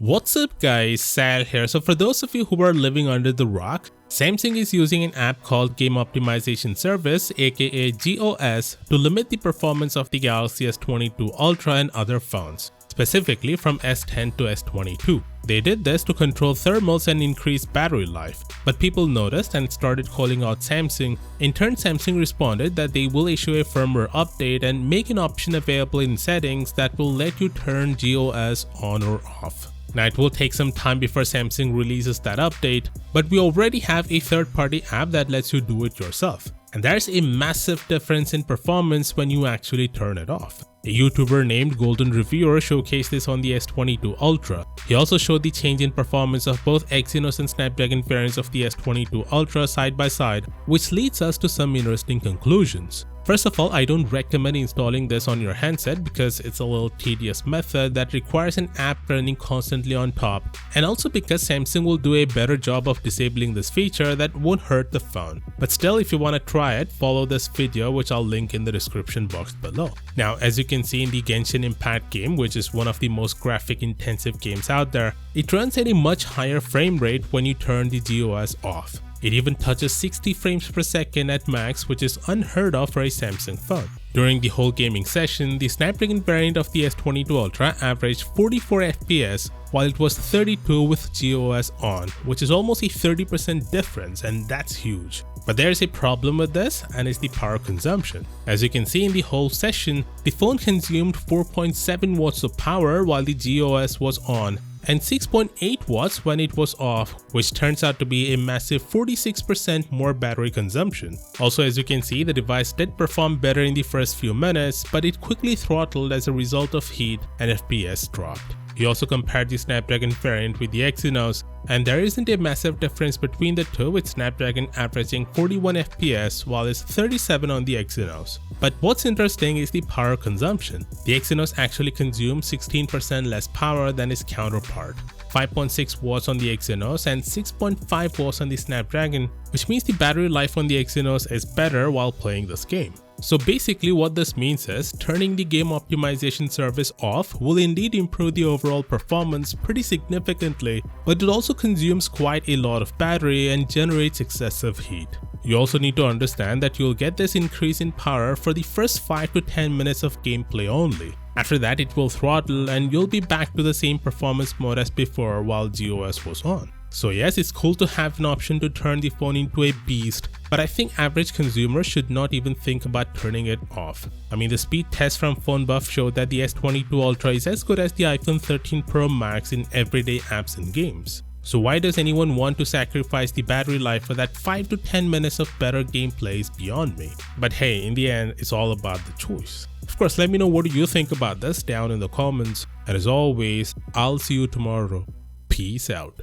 What's up guys, Sal here. So for those of you who are living under the rock, Samsung is using an app called Game Optimization Service aka GOS to limit the performance of the Galaxy S22 Ultra and other phones, specifically from S10 to S22. They did this to control thermals and increase battery life, but people noticed and started calling out Samsung. In turn, Samsung responded that they will issue a firmware update and make an option available in settings that will let you turn GOS on or off. Now it will take some time before Samsung releases that update, but we already have a third-party app that lets you do it yourself. And there's a massive difference in performance when you actually turn it off. A YouTuber named Golden Reviewer showcased this on the S22 Ultra. He also showed the change in performance of both Exynos and Snapdragon variants of the S22 Ultra side by side, which leads us to some interesting conclusions. First of all, I don't recommend installing this on your handset because it's a little tedious method that requires an app running constantly on top, and also because Samsung will do a better job of disabling this feature that won't hurt the phone. But still, if you want to try it, follow this video which I'll link in the description box below. Now, as you can see in the Genshin Impact game, which is one of the most graphic intensive games out there, it runs at a much higher frame rate when you turn the GOS off. It even touches 60 frames per second at max, which is unheard of for a Samsung phone. During the whole gaming session, the Snapdragon variant of the S22 Ultra averaged 44 FPS while it was 32 with GOS on, which is almost a 30% difference, and that's huge. But there's a problem with this, and it's the power consumption. As you can see in the whole session, the phone consumed 4.7 watts of power while the GOS was on, and 6.8 watts when it was off, which turns out to be a massive 46% more battery consumption. Also, as you can see, the device did perform better in the first few minutes, but it quickly throttled as a result of heat and FPS dropped. He also compared the Snapdragon variant with the Exynos, and there isn't a massive difference between the two, with Snapdragon averaging 41 FPS while it's 37 on the Exynos. But what's interesting is the power consumption. The Exynos actually consumes 16% less power than its counterpart, 5.6 watts on the Exynos and 6.5 watts on the Snapdragon, which means the battery life on the Exynos is better while playing this game. So basically what this means is turning the game optimization service off will indeed improve the overall performance pretty significantly, but it also consumes quite a lot of battery and generates excessive heat. You also need to understand that you'll get this increase in power for the first 5 to 10 minutes of gameplay only. After that it will throttle and you'll be back to the same performance mode as before while GOS was on. So yes, it's cool to have an option to turn the phone into a beast, but I think average consumers should not even think about turning it off. I mean, the speed test from PhoneBuff showed that the S22 Ultra is as good as the iPhone 13 Pro Max in everyday apps and games. So why does anyone want to sacrifice the battery life for that 5 to 10 minutes of better gameplay is beyond me. But hey, in the end, it's all about the choice. Of course, let me know what do you think about this down in the comments, and as always, I'll see you tomorrow. Peace out.